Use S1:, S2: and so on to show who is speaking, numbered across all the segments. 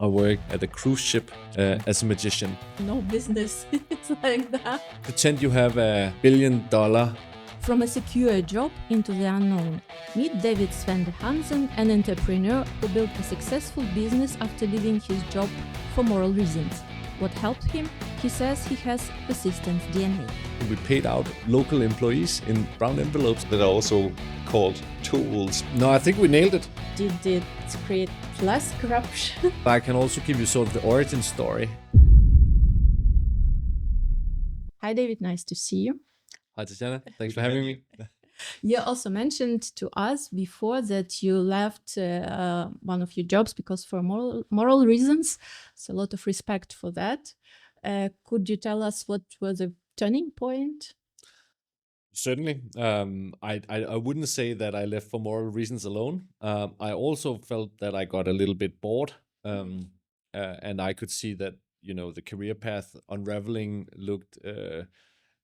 S1: I work at a cruise ship as a magician.
S2: No business is like that.
S1: Pretend you have $1 billion.
S2: From a secure job into the unknown. Meet David Svante Hansen, an entrepreneur who built a successful business after leaving his job for moral reasons. What helped him? He says he has persistence DNA.
S1: We paid out local employees in brown envelopes.
S3: That are also called tools.
S1: No, I think we nailed it.
S2: Did it create less corruption?
S1: I can also give you sort of the origin story.
S2: Hi David, nice to see you.
S1: Hi Tatjana, thanks for having me.
S2: You also mentioned to us before that you left one of your jobs because for moral reasons. So a lot of respect for that. Could you tell us what was a turning point?
S1: Certainly. I wouldn't say that I left for moral reasons alone. I also felt that I got a little bit bored, and I could see that the career path unraveling looked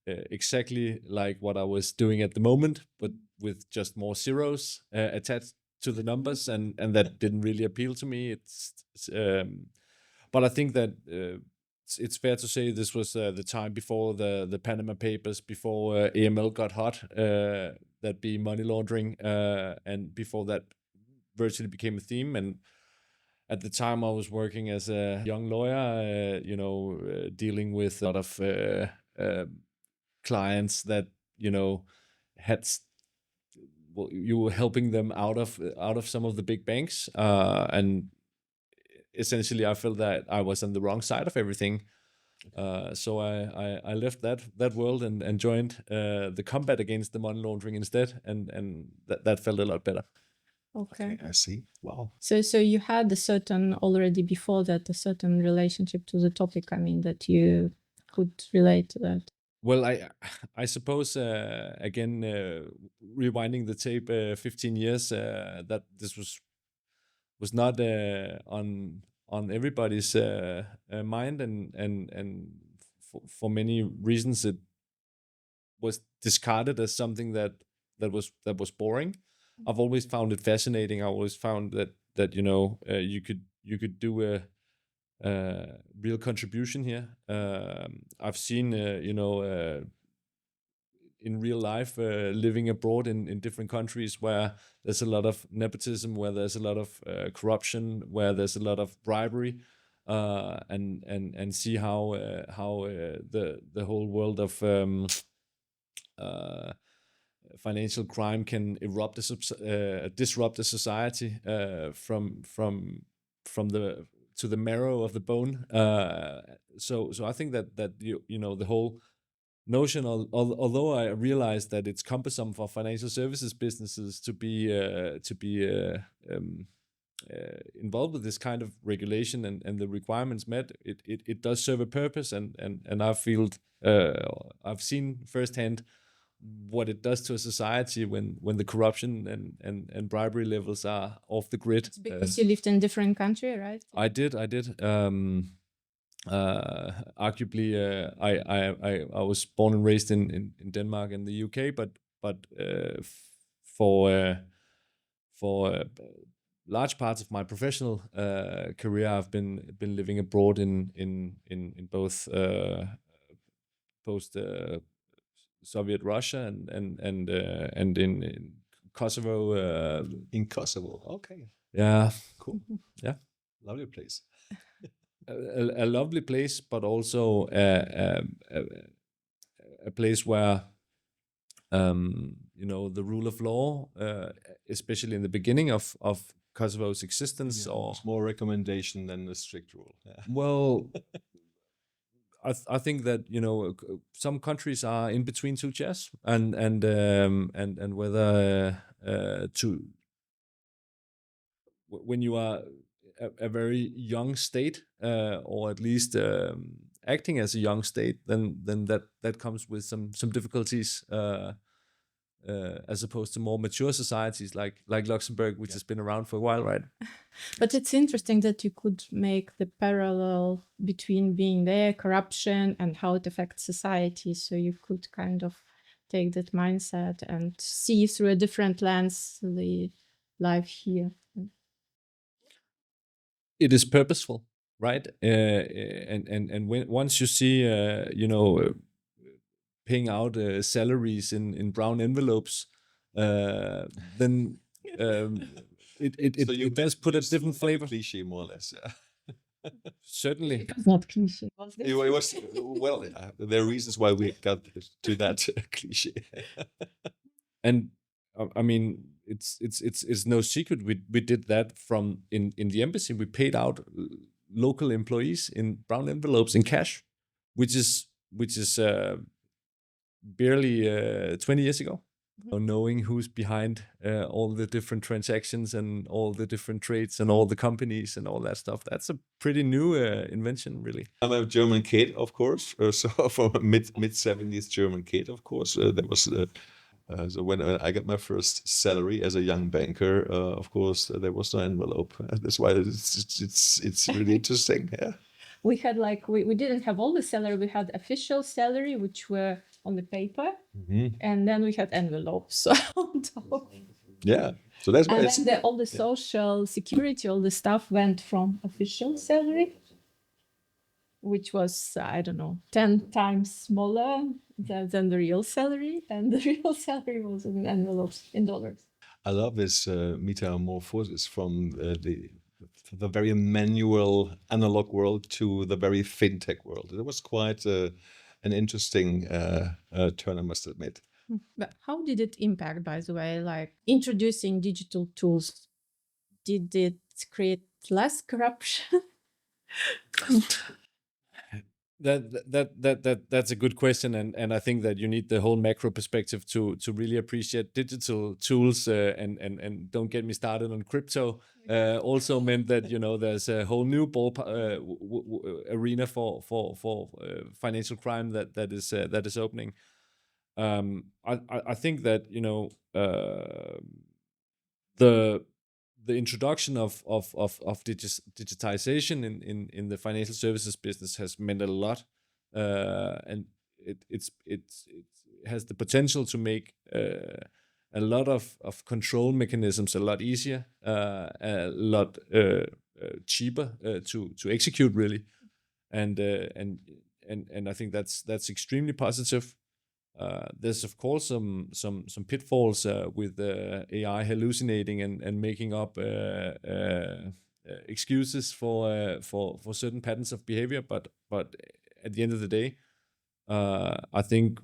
S1: exactly like what I was doing at the moment, but with just more zeros attached to the numbers, and that didn't really appeal to me. But I think that it's fair to say this was the time before the Panama Papers, before AML got hot, that be money laundering, and before that virtually became a theme. And at the time I was working as a young lawyer, dealing with a lot of clients that had you were helping them out of some of the big banks, and essentially I felt that I was on the wrong side of everything. So I left that world and joined the combat against the money laundering instead, and that felt a lot better.
S2: Okay.
S3: I see. Wow.
S2: So you had already before that a certain relationship to the topic. I mean, that you could relate to that.
S1: Well, I suppose again, rewinding the tape 15 years, that this was not on everybody's mind, and for many reasons it was discarded as something that was boring. I've always found it fascinating. I always found that you could do a real contribution here. I've seen in real life, living abroad in different countries where there's a lot of nepotism, where there's a lot of corruption, where there's a lot of bribery, and see how the whole world of financial crime can disrupt a society from the to the marrow of the bone. So I think that the whole notion, although I realize that it's cumbersome for financial services businesses to be involved with this kind of regulation and the requirements met, it does serve a purpose, and I've seen firsthand what it does to a society when the corruption and bribery levels are off the grid.
S2: It's because you lived in a different country, right?
S1: I did. Arguably, I was born and raised in Denmark and the UK, but for large parts of my professional career, I've been living abroad in both post Soviet Russia and in Kosovo.
S3: In Kosovo, okay,
S1: Yeah,
S3: cool.
S1: yeah,
S3: Lovely place.
S1: a lovely place, but also a place where the rule of law, especially in the beginning of Kosovo's existence, or
S3: more recommendation than a strict rule. Yeah.
S1: Well, I think that some countries are in between two chairs, and whether when you are a very young state, or at least acting as a young state, then that comes with some difficulties, as opposed to more mature societies like Luxembourg, which has been around for a while, right?
S2: But it's interesting that you could make the parallel between being there, corruption, and how it affects society. So you could kind of take that mindset and see through a different lens the life here.
S1: It is purposeful. right? And once you see, paying out salaries in brown envelopes, then it does put a different flavor.
S3: Cliche, more or less. Yeah.
S1: Certainly.
S2: It's not cliche.
S3: It was well. There are reasons why we got to that cliche.
S1: And I mean, it's no secret we did that from in the embassy. We paid out local employees in brown envelopes in cash, which is barely 20 years ago. Knowing who's behind all the different transactions and all the different trades and all the companies and all that stuff, that's a pretty new invention, really.
S3: I'm a German kid, of course. So from a mid 70s German kid, of course. That was so when I got my first salary as a young banker. Of course, there was no envelope. That's why it's really interesting. Yeah.
S2: We had we didn't have all the salary. We had official salary, which were on the paper, and then we had envelopes on top.
S3: Yeah, so that's why.
S2: And then all the social security, all the stuff went from official salary, which was, I don't know, 10 times smaller than the real salary, and the real salary was in envelopes in dollars.
S3: I love this metamorphosis from the very manual analog world to the very fintech world. It was quite an interesting turn, I must admit.
S2: But how did it impact, by the way, like introducing digital tools? Did it create less corruption?
S1: That's a good question, and I think that you need the whole macro perspective to really appreciate digital tools, and don't get me started on crypto. Also meant that there's a whole new arena for financial crime that is opening. I think that the introduction of digitization in the financial services business has meant a lot, and it has the potential to make a lot of control mechanisms a lot easier, a lot cheaper to execute, really, and I think that's extremely positive. There's of course some pitfalls with AI hallucinating and making up excuses for certain patterns of behavior, but at the end of the day, I think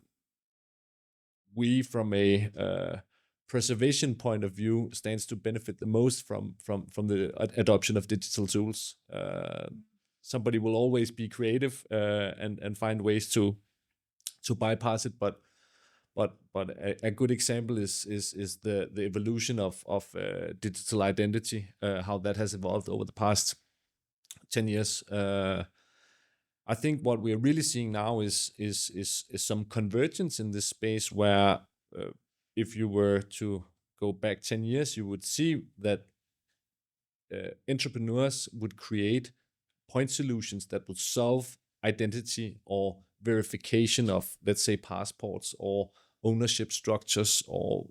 S1: we, from a preservation point of view, stands to benefit the most from the adoption of digital tools. Somebody will always be creative and find ways to bypass it, but a good example is the evolution of digital identity, how that has evolved over the past 10 years. I think what we're really seeing now is some convergence in this space, where if you were to go back 10 years, you would see that entrepreneurs would create point solutions that would solve identity or verification of, let's say, passports or ownership structures, or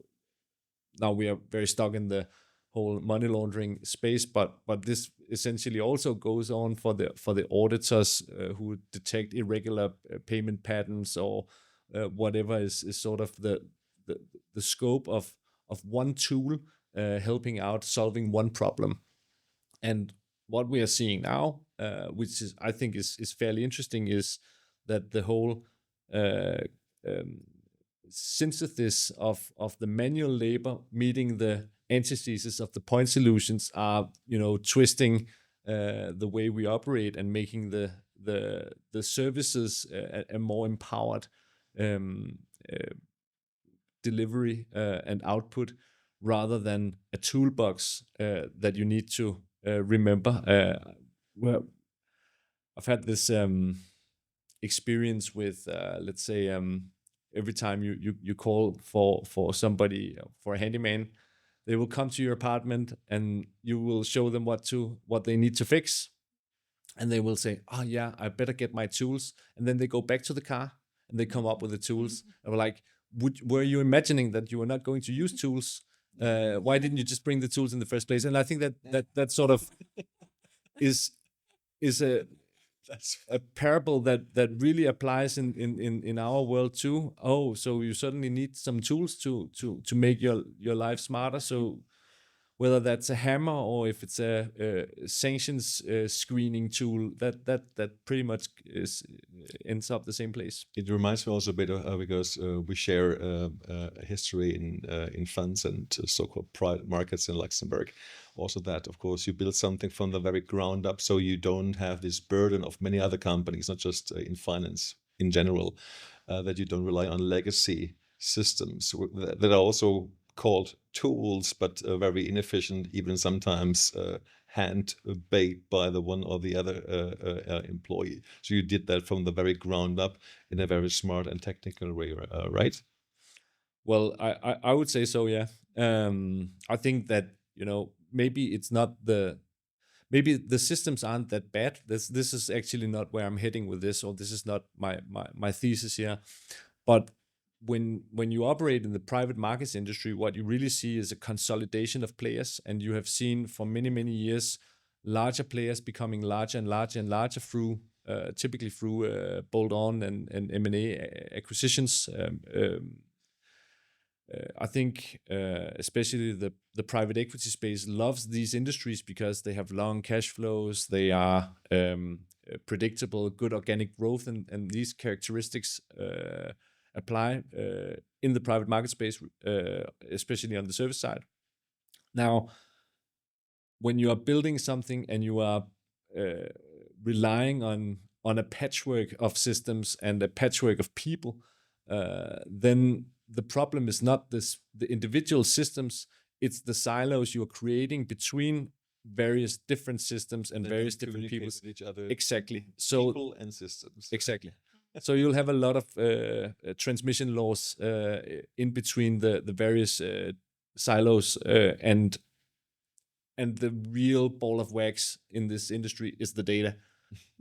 S1: now we are very stuck in the whole money laundering space, but this essentially also goes on for the auditors who detect irregular payment patterns, or whatever is sort of the scope of one tool helping out solving one problem. And what we are seeing now, which is, I think, is fairly interesting, is that the whole synthesis of the manual labor meeting the antithesis of the point solutions are, twisting the way we operate and making the services a more empowered delivery and output, rather than a toolbox that you need to remember. Well, I've had this experience with, let's say, every time you call for somebody, for a handyman, they will come to your apartment and you will show them what they need to fix, and they will say, "Oh yeah, I better get my tools," and then they go back to the car and they come up with the tools. And we're like, were you imagining that you were not going to use tools? Why didn't you just bring the tools in the first place? And I think that sort of is is a parable that really applies in our world too. Oh, so you suddenly need some tools to make your life smarter. So whether that's a hammer or if it's a sanctions screening tool, that pretty much ends up the same place.
S3: It reminds me also a bit of, because we share a history in funds and so-called private markets in Luxembourg. Also that, of course, you build something from the very ground up, so you don't have this burden of many other companies, not just in finance in general, that you don't rely on legacy systems that are also called tools, but very inefficient, even sometimes hand-baked by the one or the other employee. So you did that from the very ground up in a very smart and technical way, right?
S1: Well, I would say so, yeah. I think that, maybe it's not maybe the systems aren't that bad. This is actually not where I'm heading with this, or this is not my thesis here. But when you operate in the private markets industry, what you really see is a consolidation of players, and you have seen for many years larger players becoming larger and larger and larger through typically through bolt-on and M&A acquisitions. I think especially the private equity space loves these industries because they have long cash flows, they are predictable, good organic growth, and these characteristics apply in the private market space, especially on the service side. Now, when you are building something and you are relying on a patchwork of systems and a patchwork of people, then the problem is not the individual systems, it's the silos you are creating between various different systems and various different people.
S3: Each other.
S1: Exactly. So
S3: people and systems.
S1: Exactly. So you'll have a lot of transmission laws in between the various silos, and the real ball of wax in this industry is the data.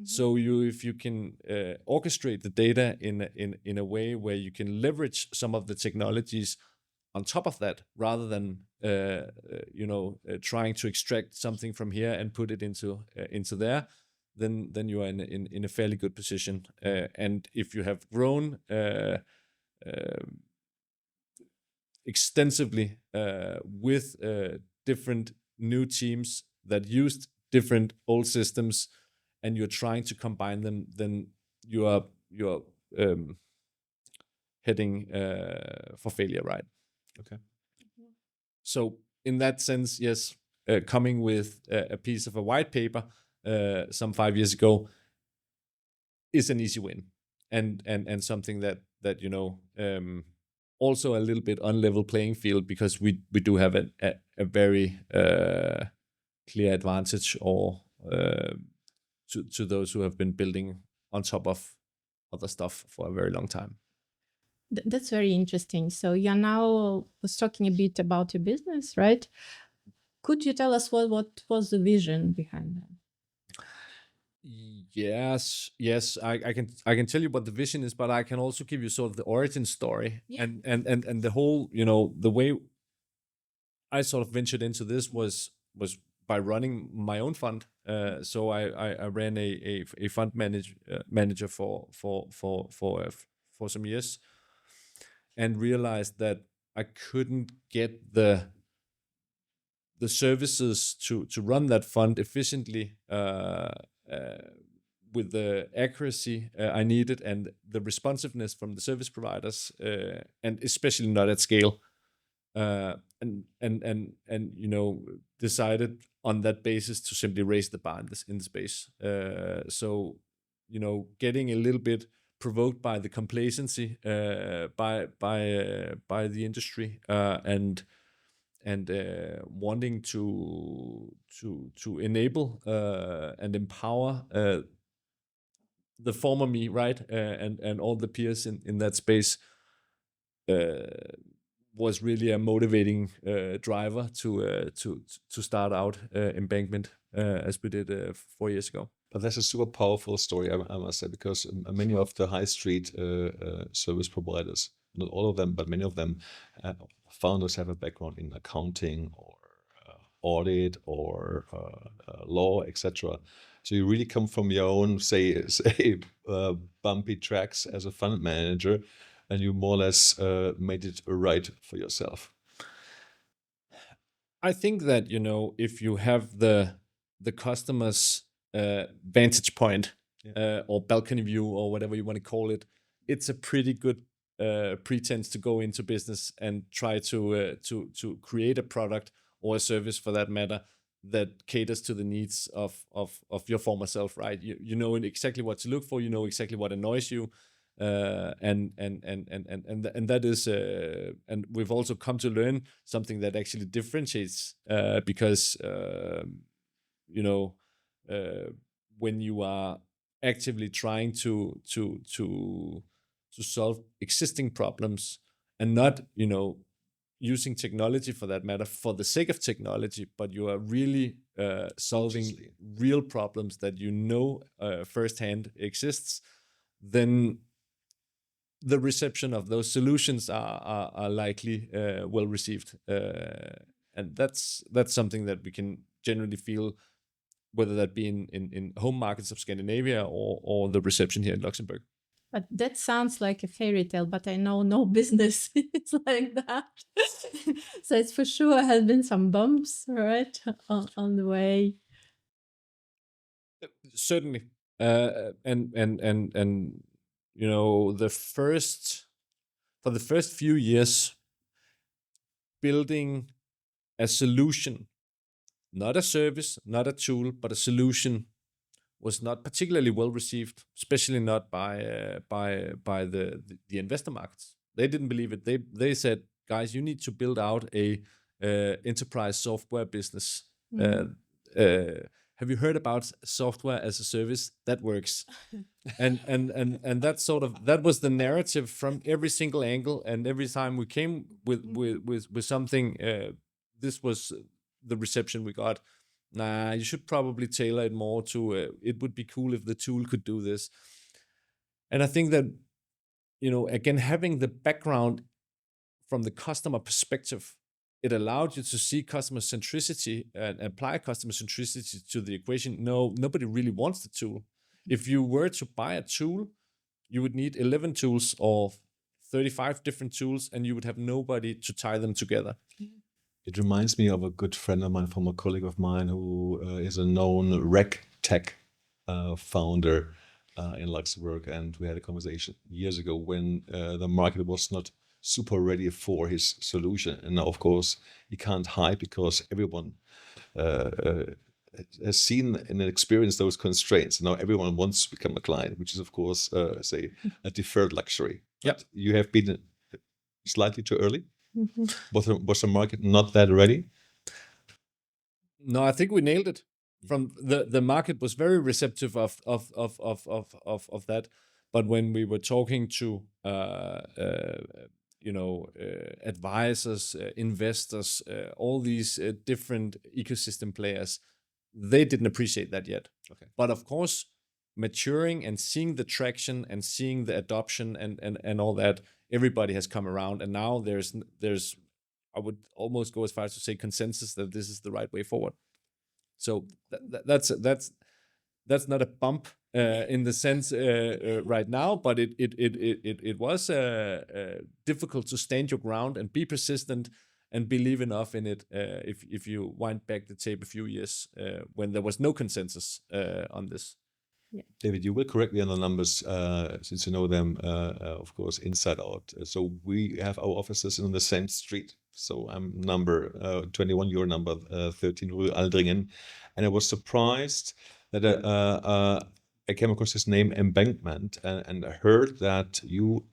S1: So if you can orchestrate the data in a way where you can leverage some of the technologies on top of that, rather than trying to extract something from here and put it into there, then you are in a fairly good position. And if you have grown extensively with different new teams that used different old systems, and you're trying to combine them, then you are heading for failure, right?
S3: Okay.
S1: So in that sense, yes, coming with a piece of a white paper some 5 years ago is an easy win, and something that also a little bit unlevel playing field, because we do have a very clear advantage, or to those who have been building on top of other stuff for a very long time.
S2: That's very interesting. So you're now was talking a bit about your business, right? Could you tell us what was the vision behind that?
S1: Yes, I can tell you what the vision is, but I can also give you sort of the origin story.
S2: Yeah.
S1: And the whole, the way I sort of ventured into this was by running my own fund. So I ran a fund manager for some years, and realized that I couldn't get the services to run that fund efficiently with the accuracy I needed and the responsiveness from the service providers, and especially not at scale. And decided on that basis to simply raise the bar in the space. So getting a little bit provoked by the complacency by the industry, and wanting to enable and empower the former me, right, and all the peers in that space, was really a motivating driver to start out Embankment as we did 4 years ago.
S3: But that's a super powerful story, I must say, because many of the high street service providers, not all of them, but many of them, founders have a background in accounting or audit or law, etc. So you really come from your own, say, bumpy tracks as a fund manager, and you more or less made it right for yourself.
S1: I think that, if you have the customer's vantage point, or balcony view, or whatever you want to call it, it's a pretty good pretense to go into business and try to create a product or a service, for that matter, that caters to the needs of your former self, right? You know exactly what to look for. You know exactly what annoys you, and that is, and we've also come to learn something that actually differentiates, because when you are actively trying to solve existing problems, and not using technology, for that matter, for the sake of technology, but you are really solving real problems that firsthand exists, then the reception of those solutions are likely well received, and that's something that we can generally feel, whether that be in home markets of Scandinavia or the reception here in Luxembourg.
S2: But that sounds like a fairy tale, but I know no business is like that. So it's for sure has been some bumps, right, on the way.
S1: Certainly, and for the first few years, building a solution, not a service, not a tool, but a solution, was not particularly well received, especially not by the investor markets. They didn't believe it. They said, guys, you need to build out a enterprise software business. Have you heard about software as a service that works? and that was the narrative from every single angle. And every time we came with something, this was the reception we got. Nah, you should probably tailor it more to, it would be cool if the tool could do this. And I think that, again, having the background from the customer perspective, it allowed you to see customer centricity and apply customer centricity to the equation. No, nobody really wants the tool. If you were to buy a tool, you would need 11 tools or 35 different tools, and you would have nobody to tie them together.
S3: It reminds me of a good friend of mine, former colleague of mine, who is a known rec tech founder in Luxembourg. And we had a conversation years ago when the market was not super ready for his solution. And now, of course, he can't hide because everyone has seen and experienced those constraints. Now everyone wants to become a client, which is, of course, say, a deferred luxury.
S1: Yep.
S3: You have been slightly too early. Was the market not that ready?
S1: No, I think we nailed it. From the market was very receptive of that, but when we were talking to advisors, investors, all these different ecosystem players, they didn't appreciate that yet.
S3: Okay.
S1: But of course, maturing and seeing the traction and seeing the adoption and all that, everybody has come around, and now there's I would almost go as far as to say consensus that this is the right way forward. So that's not a bump in the sense right now, but it was difficult to stand your ground and be persistent and believe enough in it. If you wind back the tape a few years when there was no consensus on this.
S2: Yeah.
S3: David, you will correct me on the numbers since you know them, of course, inside out. So we have our offices on the same street. So I'm number 21, you're number 13, Rue Aldringen. And I was surprised that I came across this name Embankment, and I heard that you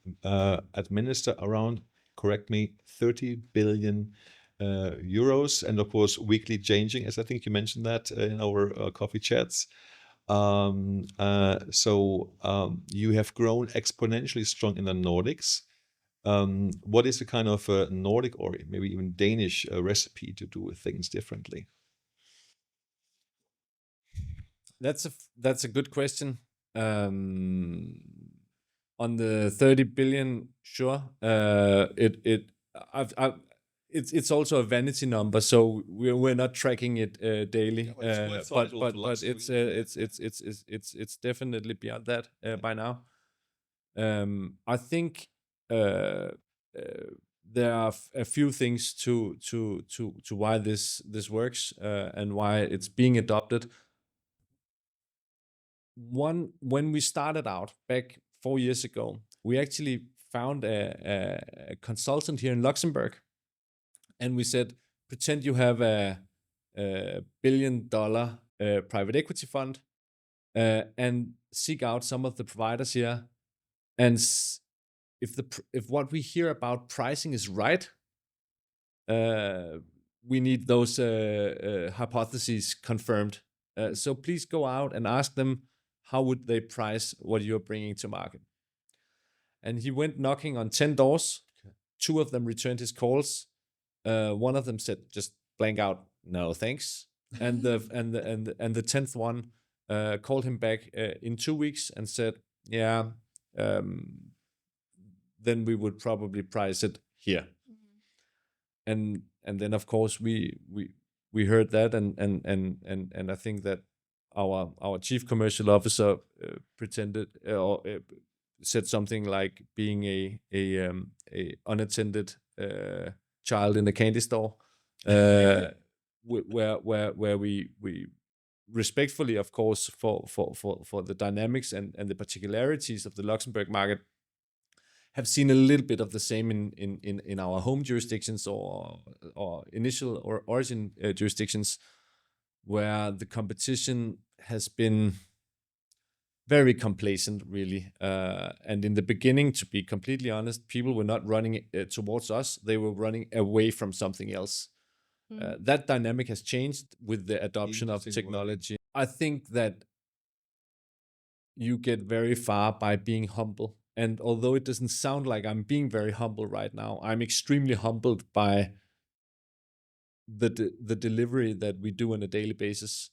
S3: administer around, correct me, 30 billion euros, and of course weekly changing, as I think you mentioned that in our coffee chats. So you have grown exponentially strong in the Nordics. What is the kind of Nordic or maybe even Danish recipe to do things differently?
S1: That's a good question. On the 30 billion, sure. it's also a vanity number, so we're not tracking it daily. But it's definitely beyond that by now. I think there are a few things to why this works and why it's being adopted. One, when we started out back 4 years ago, we actually found a consultant here in Luxembourg, and we said, pretend you have a $1 billion private equity fund, and seek out some of the providers here, and if what we hear about pricing is right, we need those hypotheses confirmed. So please go out and ask them, how would they price what you're bringing to market? And he went knocking on 10 doors. 2 of them returned his calls. One of them said just blank out, no thanks. And the 10th one called him back in 2 weeks and said, yeah, then we would probably price it here. And then of course we heard that, and I think that our chief commercial officer pretended or said something like being a unattended child in a candy store, where we respectfully, of course, for the dynamics and the particularities of the Luxembourg market, have seen a little bit of the same in our home jurisdictions or initial or origin jurisdictions, where the competition has been very complacent, really. And in the beginning, to be completely honest, people were not running towards us; they were running away from something else. That dynamic has changed with the adoption of technology. I think that you get very far by being humble. And although it doesn't sound like I'm being very humble right now, I'm extremely humbled by the delivery that we do on a daily basis,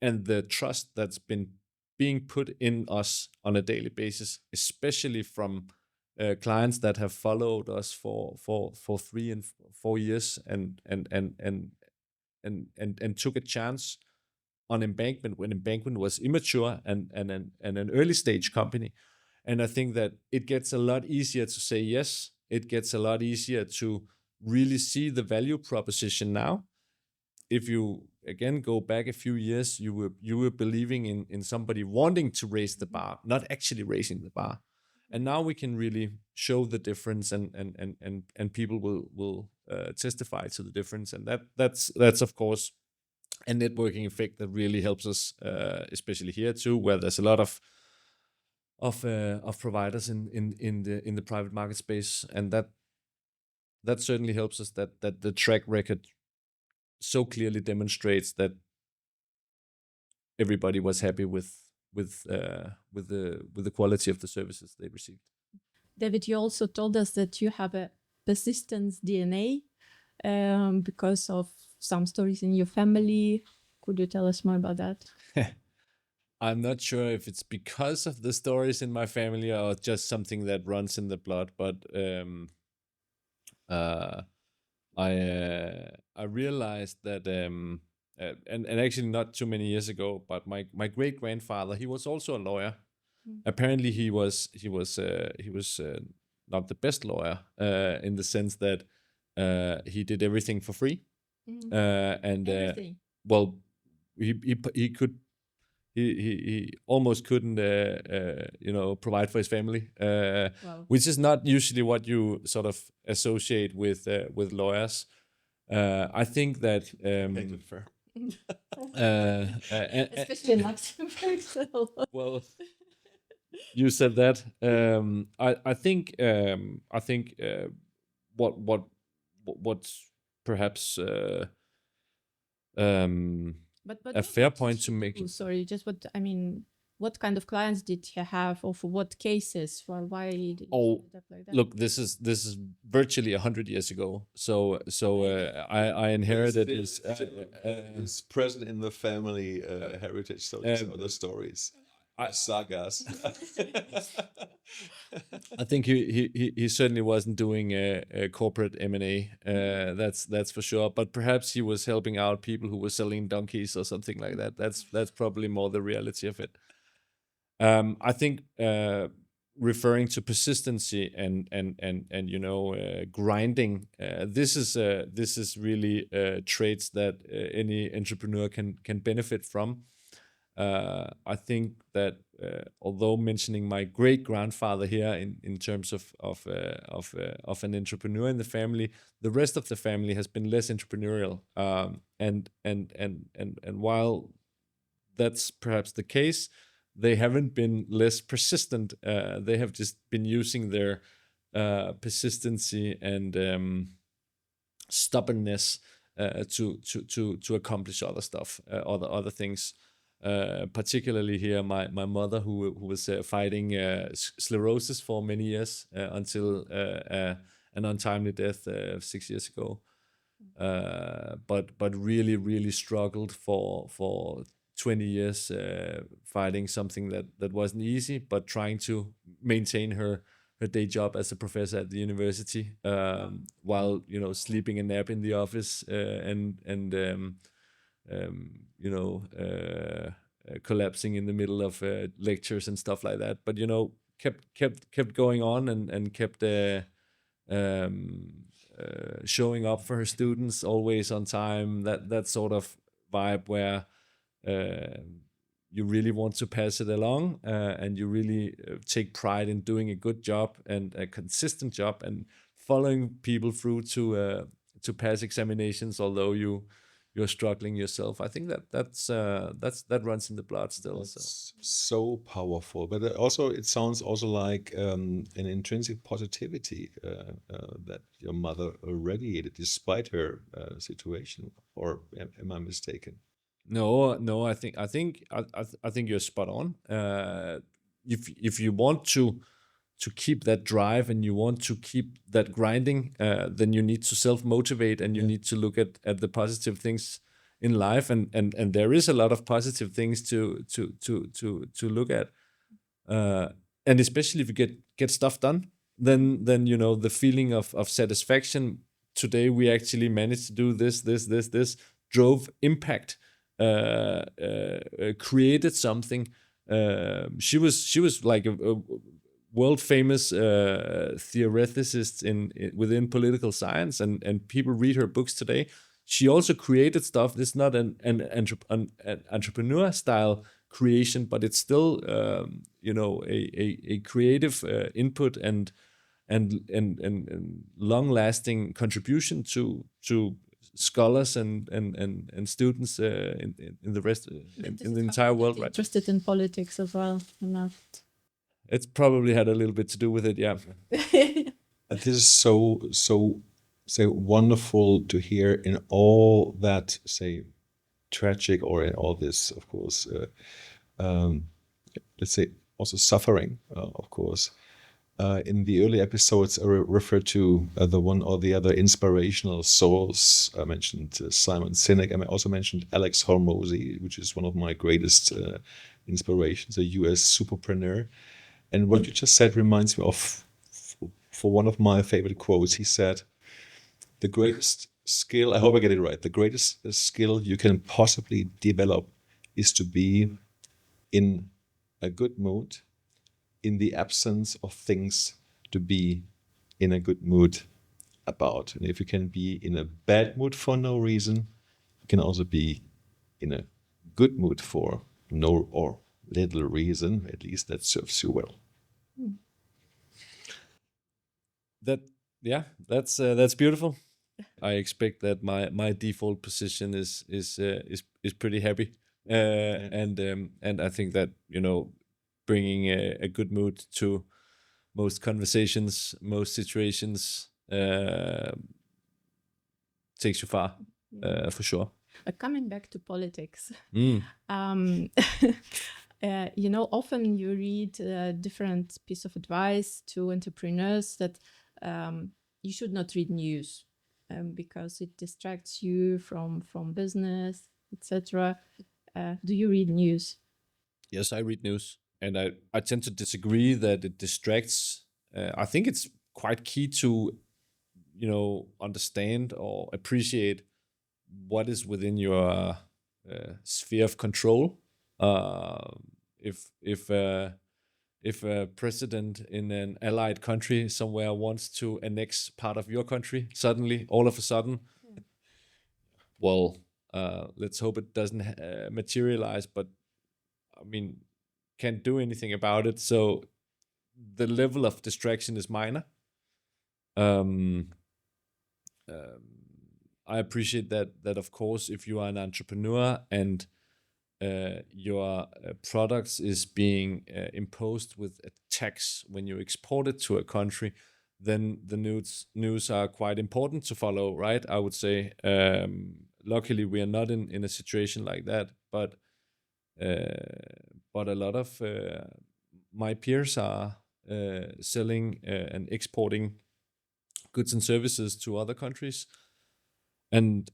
S1: and the trust that's been being put in us on a daily basis, especially from clients that have followed us for 3 and 4 years and took a chance on Embankment when Embankment was immature and an early stage company. And I think that it gets a lot easier to say yes. It gets a lot easier to really see the value proposition now. If you again go back a few years, you were believing in somebody wanting to raise the bar, not actually raising the bar. And now we can really show the difference, and people will testify to the difference. And that's of course a networking effect that really helps us, especially here too, where there's a lot of providers in the private market space, and that certainly helps us. That the track record so clearly demonstrates that everybody was happy with the quality of the services they received.
S2: David, you also told us that you have a persistence DNA because of some stories in your family. Could you tell us more about that?
S1: I'm not sure if it's because of the stories in my family or just something that runs in the blood, but I realized that and actually not too many years ago, but my great grandfather, he was also a lawyer. Apparently he was not the best lawyer in the sense that he did everything for free. And
S2: Everything.
S1: well, he almost couldn't provide for his family,
S2: Wow.
S1: which is not usually what you sort of associate with lawyers. I think that
S3: Fair.
S2: Especially in Luxembourg. So.
S1: well, you said that. I think what's perhaps
S2: But
S1: a fair point to make.
S2: Sorry, just what kind of clients did he have, or for what cases? Why did he set up like that?
S1: Look, this is virtually 100 years ago. So I inherited his
S3: It's present in the family heritage, so to tell the stories. sagas.
S1: I think he certainly wasn't doing a corporate M&A. That's for sure. But perhaps he was helping out people who were selling donkeys or something like that. That's probably more the reality of it. I think referring to persistency and grinding, this is really traits that any entrepreneur can benefit from. I think that although mentioning my great grandfather here in terms of an entrepreneur in the family, the rest of the family has been less entrepreneurial. And while that's perhaps the case, they haven't been less persistent. They have just been using their persistency and stubbornness to accomplish other stuff, other things. Particularly here, my mother, who was fighting sclerosis for many years until an untimely death 6 years ago. But really struggled for 20 years fighting something that wasn't easy, but trying to maintain her day job as a professor at the university, while sleeping a nap in the office, and collapsing in the middle of lectures and stuff like that. But kept going on and kept showing up for her students, always on time. That sort of vibe where you really want to pass it along, and you really take pride in doing a good job and a consistent job and following people through to pass examinations, although you're struggling yourself. I think that runs in the blood still.
S3: That's so powerful, but also it sounds also like an intrinsic positivity that your mother radiated despite her situation. Or am I mistaken?
S1: No. I think you're spot on. If you want to keep that drive and you want to keep that grinding, then you need to self-motivate, and you need to look at the positive things in life, and there is a lot of positive things to look at, and especially if you get stuff done, then the feeling of satisfaction. Today we actually managed to do this drove impact, created something. She was like a world famous theoreticist within political science, and people read her books today. She also created stuff. This is not an entrepreneur style creation, but it's still a creative input and long lasting contribution to scholars and students in the rest in the entire world. Right?
S2: Interested in politics as well, enough.
S1: It's probably had a little bit to do with it, yeah.
S3: This is so wonderful to hear in all that, say, tragic, or in all this, of course, let's say also suffering, of course. In the early episodes, I referred to the one or the other inspirational souls. I mentioned Simon Sinek, and I also mentioned Alex Hormozy, which is one of my greatest inspirations, a US superpreneur. And what you just said reminds me of, for one of my favorite quotes. He said, the greatest skill, I hope I get it right, the greatest skill you can possibly develop is to be in a good mood in the absence of things to be in a good mood about. And if you can be in a bad mood for no reason, you can also be in a good mood for no or little reason, at least that serves you well.
S1: That's beautiful. I expect that my default position is pretty happy, and I think that bringing a good mood to most conversations, most situations, takes you far, for sure.
S2: Coming back to politics, often you read different piece of advice to entrepreneurs that you should not read news because it distracts you from business, etc. Do you read news?
S1: Yes, I read news. I tend to disagree that it distracts. I think it's quite key to, understand or appreciate what is within your sphere of control. If a president in an allied country somewhere wants to annex part of your country, suddenly, all of a sudden, well, let's hope it doesn't materialize. But I mean, can't do anything about it. So the level of distraction is minor. I appreciate that of course, if you are an entrepreneur and your products is being imposed with a tax when you export it to a country, then the news are quite important to follow, right? I would say. Luckily, we are not in a situation like that, but a lot of my peers are selling and exporting goods and services to other countries, and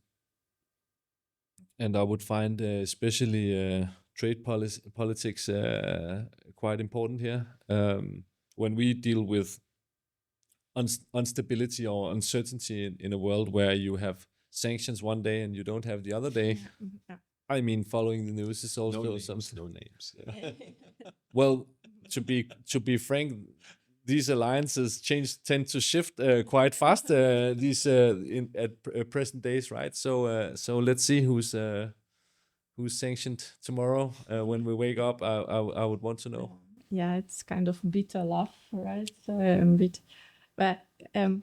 S1: I would find especially trade politics quite important here. When we deal with instability or uncertainty in a world where you have sanctions one day and you don't have the other day, I mean, following the news is also something.
S3: No names. Yeah.
S1: Well, to be frank, these alliances tend to shift quite fast. These at present days, right? So let's see who's sanctioned tomorrow. When we wake up, I would want to know.
S2: Yeah, it's kind of bitter laugh, right? But can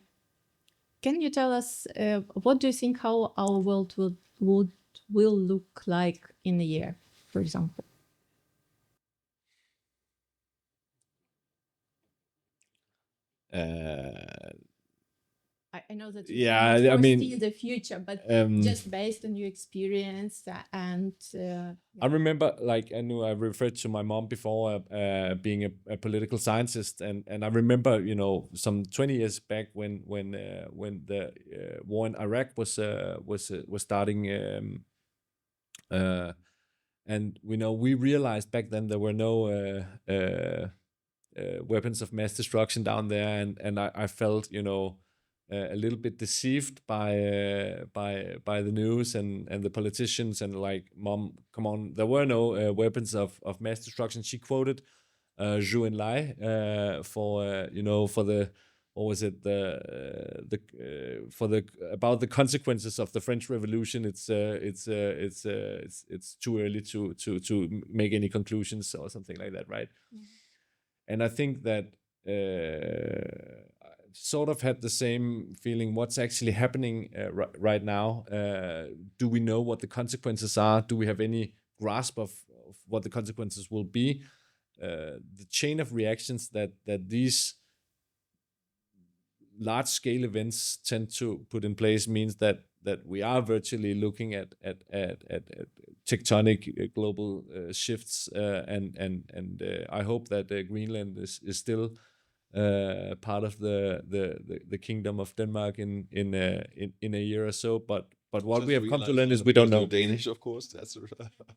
S2: you tell us what do you think how our world will look like in a year, for example? I know that you cannot foresee the future, but just based on your experience and
S1: I remember, like, I knew I referred to my mom before being a political scientist, and I remember, some 20 years back when the war in Iraq was starting, and we realized back then there were no weapons of mass destruction down there, and I felt, a little bit deceived by the news and the politicians, and like, Mom, come on, there were no weapons of mass destruction. She quoted Zhou Enlai for the, what was it, about the consequences of the French Revolution. It's too early to make any conclusions or something like that, right? And I think that sort of had the same feeling. What's actually happening right now? Do we know what the consequences are? Do we have any grasp of what the consequences will be? The chain of reactions that these large-scale events tend to put in place means that we are virtually looking at tectonic global shifts, and I hope that Greenland is still part of the kingdom of Denmark in a year or so. But what we have come to learn is we don't know.
S3: Danish, of course, that's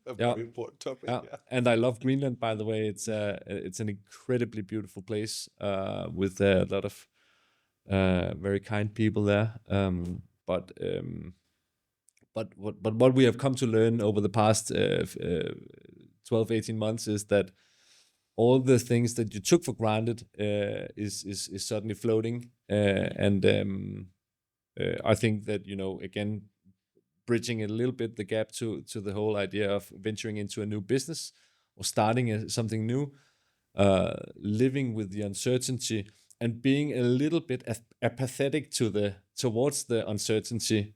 S3: a very important topic.
S1: Yeah. And I love Greenland, by the way. It's an incredibly beautiful place with a lot of very kind people there. But what we have come to learn over the past 12-18 months is that all the things that you took for granted is suddenly floating, and I think that, again, bridging a little bit the gap to the whole idea of venturing into a new business or starting something new, living with the uncertainty and being a little bit apathetic towards the uncertainty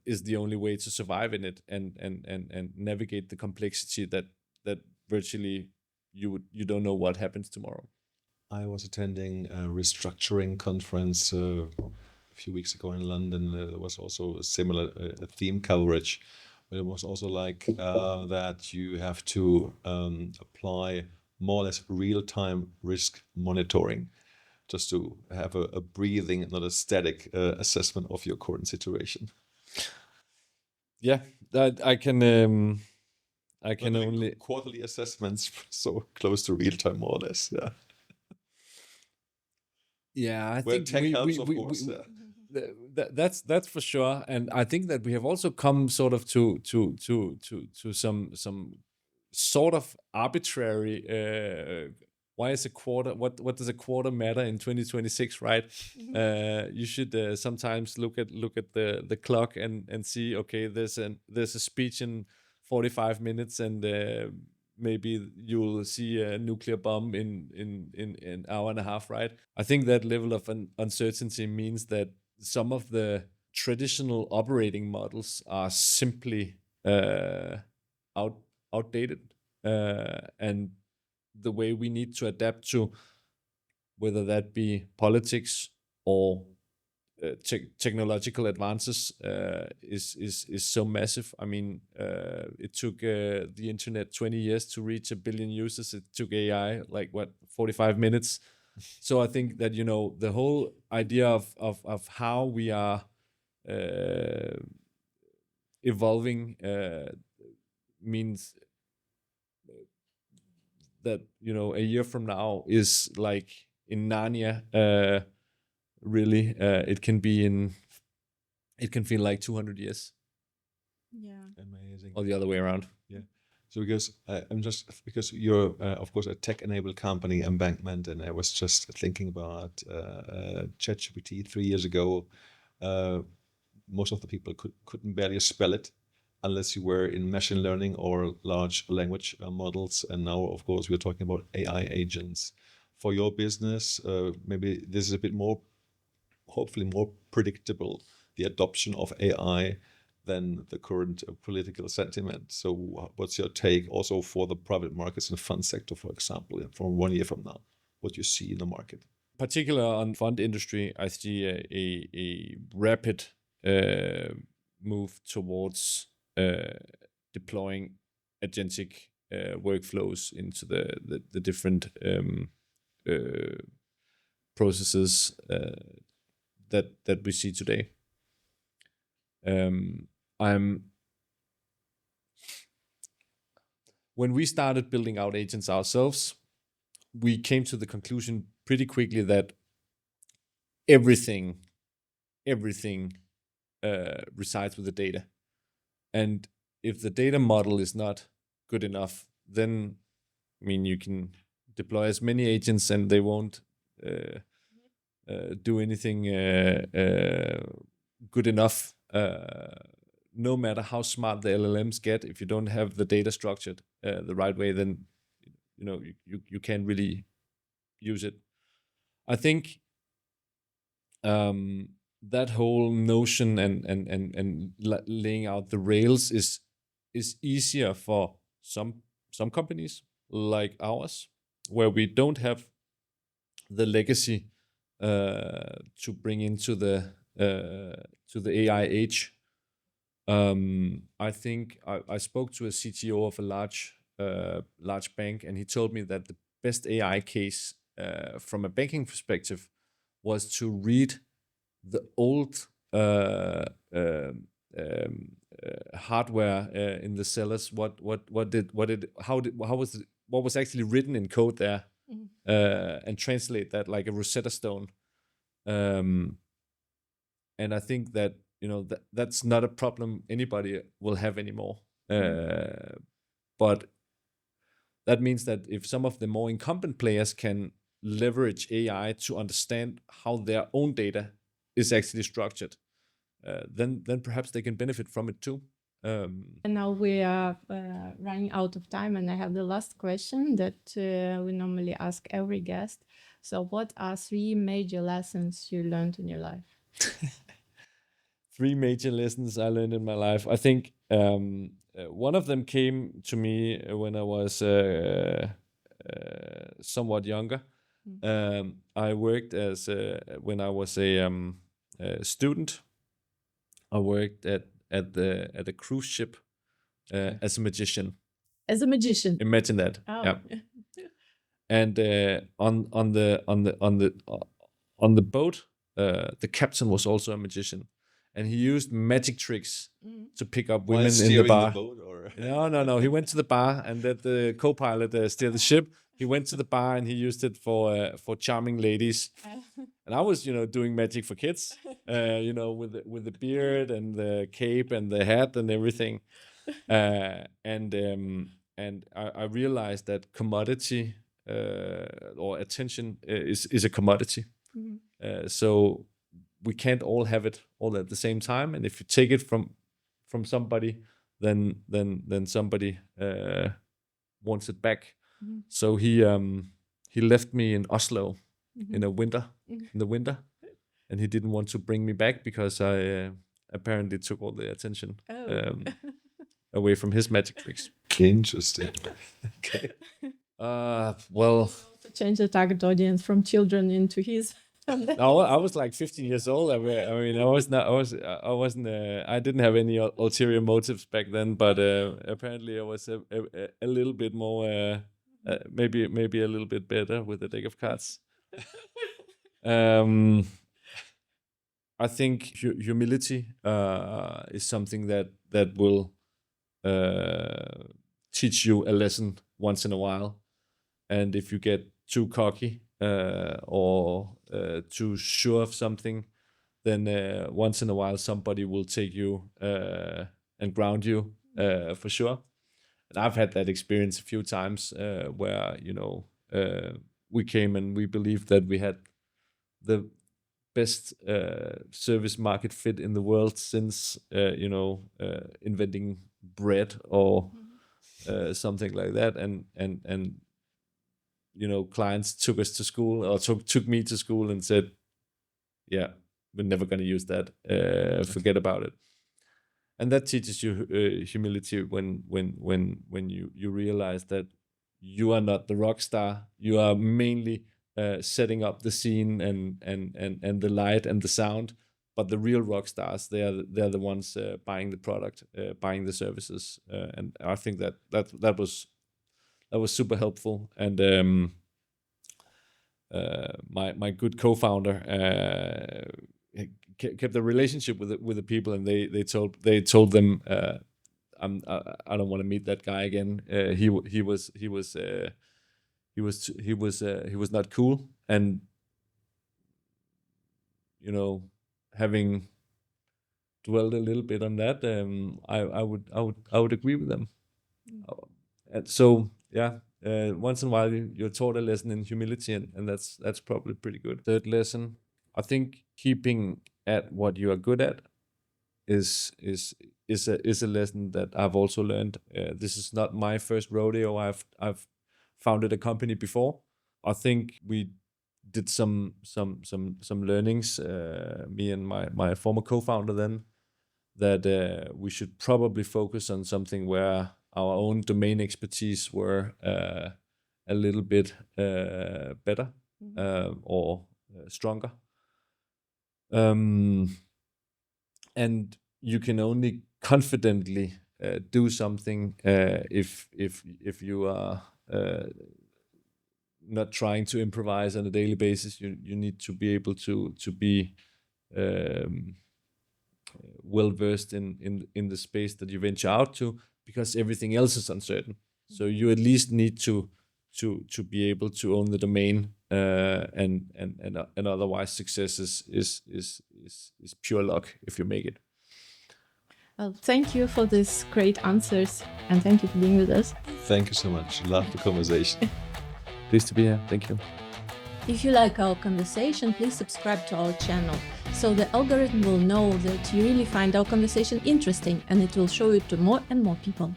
S1: is the only way to survive in it and navigate the complexity that virtually you don't know what happens tomorrow.
S3: I was attending a restructuring conference a few weeks ago in London. There was also a similar theme coverage, but it was also like that you have to apply more or less real-time risk monitoring, just to have a breathing, not a static assessment of your current situation.
S1: Yeah, that I can I can
S3: But
S1: only.
S3: quarterly assessments, so close to real time, more or less. Yeah.
S1: Yeah, I
S3: Where
S1: think
S3: tech helps, of course. Yeah.
S1: that's for sure, and I think that we have also come sort of to some sort of arbitrary. Why is a quarter? What does a quarter matter in 2026? Right? You should sometimes look at the clock and see. Okay, there's a speech in 45 minutes, and maybe you'll see a nuclear bomb in an hour and a half, right? I think that level of uncertainty means that some of the traditional operating models are simply outdated, and the way we need to adapt to, whether that be politics or technological advances, is so massive. I mean, it took the internet 20 years to reach 1 billion users. It took AI like 45 minutes. So I think that the whole idea of how we are evolving means that a year from now is like in Narnia. Really, it can feel like 200 years.
S2: Yeah.
S3: Amazing.
S1: Or the other way around.
S3: Yeah. So because you're of course a tech-enabled company, Embankment, and I was just thinking about ChatGPT 3 years ago. Most of the people couldn't barely spell it unless you were in machine learning or large language models. And now, of course, we're talking about AI agents. For your business, maybe this is a bit more, hopefully more predictable, the adoption of AI than the current political sentiment. So what's your take also for the private markets and fund sector, for example, from 1 year from now, what you see in the market?
S1: Particular on fund industry, I see a rapid move towards deploying agentic workflows into the different processes that we see today. When we started building out agents ourselves, we came to the conclusion pretty quickly that everything resides with the data. And if the data model is not good enough, then you can deploy as many agents and they won't do anything good enough. No matter how smart the LLMs get, if you don't have the data structured the right way, then you can't really use it. I think that whole notion and laying out the rails is easier for some companies like ours, where we don't have the legacy to bring into the AI age. I think I spoke to a CTO of a large bank, and he told me that the best AI case from a banking perspective was to read the old hardware in the cellars. What was actually written in code there, and translate that like a Rosetta Stone. And I think that that's not a problem anybody will have anymore. But that means that if some of the more incumbent players can leverage AI to understand how their own data is actually structured, then perhaps they can benefit from it too.
S2: And now we are running out of time, and I have the last question that we normally ask every guest. So what are 3 major lessons you learned in your life?
S1: 3 major lessons I learned in my life. I think one of them came to me when I was somewhat younger. I worked when I was a student. I worked at a cruise ship as a magician.
S2: As a magician.
S1: Imagine that.
S2: Oh.
S1: Yeah. And on the boat, the captain was also a magician, and he used magic tricks to pick up women
S3: While
S1: in the
S3: steering
S1: bar.
S3: boat, or
S1: No. He went to the bar and let the co-pilot steer the ship. He went to the bar and he used it for charming ladies. And I was, doing magic for kids, with the beard and the cape and the hat and everything. And I realized that commodity or attention is a commodity. So we can't all have it all at the same time. And if you take it from somebody, then somebody wants it back. So he left me in Oslo in the winter, and he didn't want to bring me back because I apparently took all the attention away from his magic tricks.
S3: Interesting. Okay.
S1: Well,
S2: To change the target audience from children into his.
S1: No, I was like 15 years old. I didn't have any ulterior motives back then, but apparently I was a little bit more, maybe a little bit better with the deck of cards. I think humility is something that will teach you a lesson once in a while, and if you get too cocky or too sure of something, then once in a while somebody will take you and ground you for sure. And I've had that experience a few times where we came and we believed that we had the best service market fit in the world since inventing bread or something like that, and clients took us to school or took me to school and said, yeah, we're never going to use that, forget about it. And that teaches you humility when you realize that you are not the rock star, you are mainly setting up the scene and the light and the sound, but the real rock stars, they're the ones buying the product, buying the services, and I think that was super helpful. And my good co-founder kept a relationship with the people, and they told them, I don't want to meet that guy again. He was not cool, and having dwelled a little bit on that, I would agree with them. And so once in a while you're taught a lesson in humility, and that's probably pretty good. Third lesson, I think keeping at what you are good at is a lesson that I've also learned. This is not my first rodeo. I've founded a company before. I think we did some learnings, me and my former co-founder then, that we should probably focus on something where our own domain expertise were a little bit better or stronger. And you can only confidently do something if you are not trying to improvise on a daily basis. You need to be able to be well versed in the space that you venture out to, because everything else is uncertain. So you at least need to be able to own the domain, and otherwise success is pure luck if you make it.
S2: Well, thank you for these great answers, and thank you for being with us.
S3: Thank you so much. Love the conversation.
S1: Pleased to be here. Thank you.
S2: If you like our conversation, please subscribe to our channel, so the algorithm will know that you really find our conversation interesting, and it will show it to more and more people.